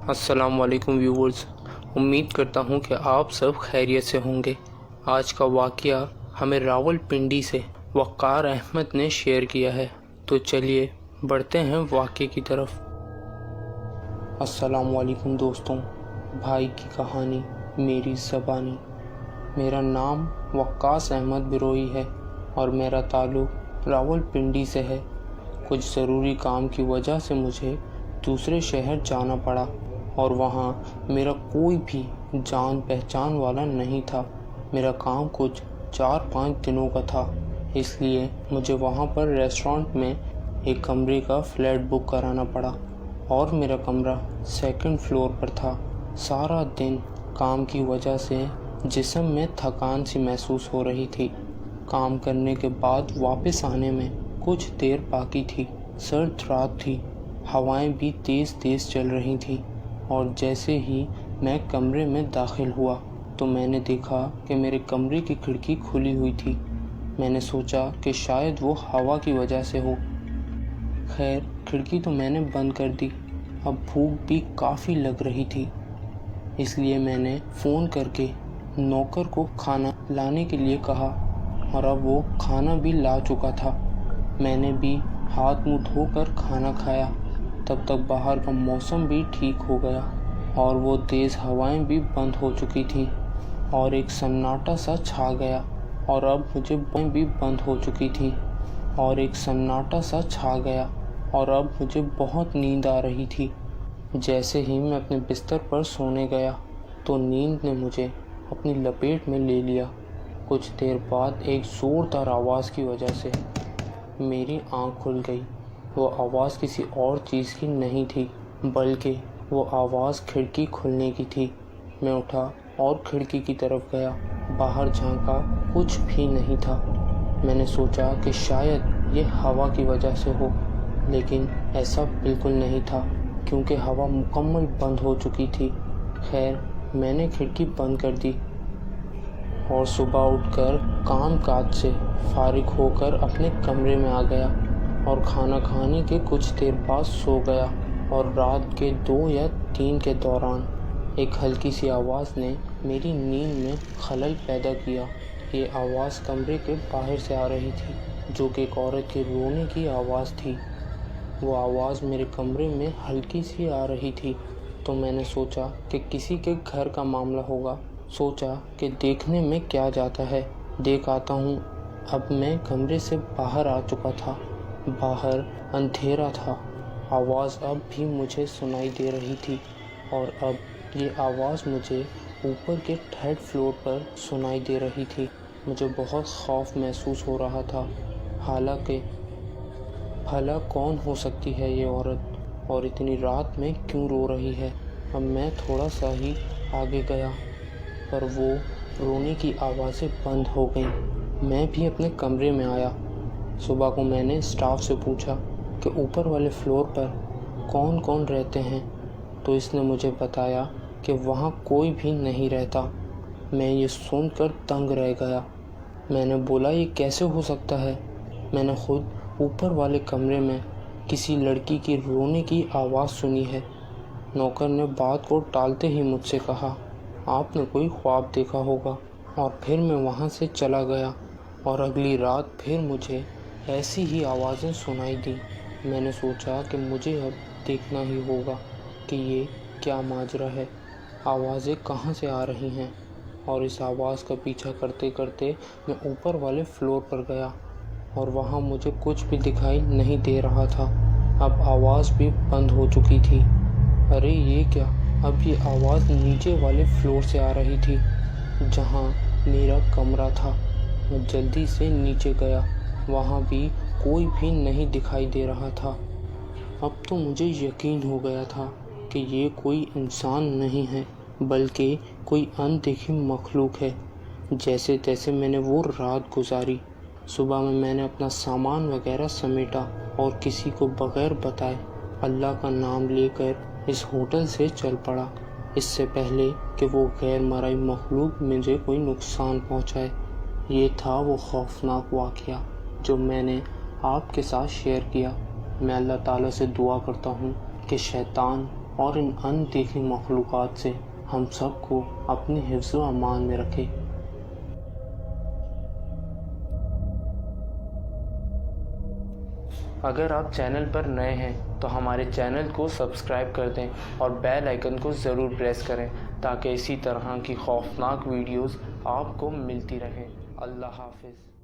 السلام علیکم ویورز، امید کرتا ہوں کہ آپ سب خیریت سے ہوں گے۔ آج کا واقعہ ہمیں راول پنڈی سے وقار احمد نے شیئر کیا ہے، تو چلیے بڑھتے ہیں واقعے کی طرف۔ السلام علیکم دوستوں، بھائی کی کہانی میری زبانی۔ میرا نام وقار احمد بروئی ہے اور میرا تعلق راول پنڈی سے ہے۔ کچھ ضروری کام کی وجہ سے مجھے دوسرے شہر جانا پڑا اور وہاں میرا کوئی بھی جان پہچان والا نہیں تھا۔ میرا کام کچھ 4-5 دنوں کا تھا، اس لیے مجھے وہاں پر ریسٹورنٹ میں ایک کمرے کا فلیٹ بک کرانا پڑا اور میرا کمرہ 2nd فلور پر تھا۔ سارا دن کام کی وجہ سے جسم میں تھکان سی محسوس ہو رہی تھی۔ کام کرنے کے بعد واپس آنے میں کچھ دیر باقی تھی۔ سرد رات تھی، ہوائیں بھی تیز تیز چل رہی تھیں اور جیسے ہی میں کمرے میں داخل ہوا تو میں نے دیکھا کہ میرے کمرے کی کھڑکی کھلی ہوئی تھی۔ میں نے سوچا کہ شاید وہ ہوا کی وجہ سے ہو۔ خیر، کھڑکی تو میں نے بند کر دی۔ اب بھوک بھی کافی لگ رہی تھی، اس لیے میں نے فون کر کے نوکر کو کھانا لانے کے لیے کہا اور اب وہ کھانا بھی لا چکا تھا۔ میں نے بھی ہاتھ منہ دھو کر کھانا کھایا۔ تب تک باہر کا موسم بھی ٹھیک ہو گیا اور وہ تیز ہوائیں بھی بند ہو چکی تھیں اور ایک سناٹا سا چھا گیا اور اب مجھے بہت نیند آ رہی تھی۔ جیسے ہی میں اپنے بستر پر سونے گیا تو نیند نے مجھے اپنی لپیٹ میں لے لیا۔ کچھ دیر بعد ایک زوردار آواز کی وجہ سے میری آنکھ کھل گئی۔ وہ آواز کسی اور چیز کی نہیں تھی بلکہ وہ آواز کھڑکی کھلنے کی تھی۔ میں اٹھا اور کھڑکی کی طرف گیا۔ باہر جھانکا، کچھ بھی نہیں تھا۔ میں نے سوچا کہ شاید یہ ہوا کی وجہ سے ہو، لیکن ایسا بالکل نہیں تھا کیونکہ ہوا مکمل بند ہو چکی تھی۔ خیر، میں نے کھڑکی بند کر دی اور صبح اٹھ کر کام کاج سے فارغ ہو کر اپنے کمرے میں آ گیا اور کھانا کھانے کے کچھ دیر بعد سو گیا۔ اور رات کے 2 یا 3 کے دوران ایک ہلکی سی آواز نے میری نیند میں خلل پیدا کیا۔ یہ آواز کمرے کے باہر سے آ رہی تھی، جو کہ ایک عورت کے رونے کی آواز تھی۔ وہ آواز میرے کمرے میں ہلکی سی آ رہی تھی تو میں نے سوچا کہ کسی کے گھر کا معاملہ ہوگا۔ سوچا کہ دیکھنے میں کیا جاتا ہے، دیکھ آتا ہوں۔ اب میں کمرے سے باہر آ چکا تھا۔ باہر اندھیرا تھا۔ آواز اب بھی مجھے سنائی دے رہی تھی اور اب یہ آواز مجھے اوپر کے 3rd فلور پر سنائی دے رہی تھی۔ مجھے بہت خوف محسوس ہو رہا تھا، حالانکہ بھلا کون ہو سکتی ہے یہ عورت اور اتنی رات میں کیوں رو رہی ہے۔ اب میں تھوڑا سا ہی آگے گیا پر وہ رونے کی آوازیں بند ہو گئیں۔ میں بھی اپنے کمرے میں آیا۔ صبح کو میں نے اسٹاف سے پوچھا کہ اوپر والے فلور پر کون کون رہتے ہیں تو اس نے مجھے بتایا کہ وہاں کوئی بھی نہیں رہتا۔ میں یہ سن کر دنگ رہ گیا۔ میں نے بولا، یہ کیسے ہو سکتا ہے؟ میں نے خود اوپر والے کمرے میں کسی لڑکی کی رونے کی آواز سنی ہے۔ نوکر نے بات کو ٹالتے ہی مجھ سے کہا، آپ نے کوئی خواب دیکھا ہوگا، اور پھر میں وہاں سے چلا گیا اور اگلی رات پھر مجھے ایسی ہی آوازیں سنائی دیں۔ میں نے سوچا کہ مجھے اب دیکھنا ہی ہوگا کہ یہ کیا ماجرا ہے، آوازیں کہاں سے آ رہی ہیں، اور اس آواز کا پیچھا کرتے کرتے میں اوپر والے فلور پر گیا اور وہاں مجھے کچھ بھی دکھائی نہیں دے رہا تھا۔ اب آواز بھی بند ہو چکی تھی۔ ارے یہ کیا! اب یہ آواز نیچے والے فلور سے آ رہی تھی جہاں میرا کمرہ تھا۔ میں جلدی سے نیچے گیا، وہاں بھی کوئی بھی نہیں دکھائی دے رہا تھا۔ اب تو مجھے یقین ہو گیا تھا کہ یہ کوئی انسان نہیں ہے بلکہ کوئی اندیکھی مخلوق ہے۔ جیسے تیسے میں نے وہ رات گزاری۔ صبح میں نے اپنا سامان وغیرہ سمیٹا اور کسی کو بغیر بتائے اللہ کا نام لے کر اس ہوٹل سے چل پڑا، اس سے پہلے کہ وہ غیر مرئی مخلوق مجھے کوئی نقصان پہنچائے۔ یہ تھا وہ خوفناک واقعہ جو میں نے آپ کے ساتھ شیئر کیا۔ میں اللہ تعالیٰ سے دعا کرتا ہوں کہ شیطان اور ان اندیکھی مخلوقات سے ہم سب کو اپنے حفظ و امان میں رکھے۔ اگر آپ چینل پر نئے ہیں تو ہمارے چینل کو سبسکرائب کر دیں اور بیل آئیکن کو ضرور پریس کریں تاکہ اسی طرح کی خوفناک ویڈیوز آپ کو ملتی رہیں۔ اللہ حافظ۔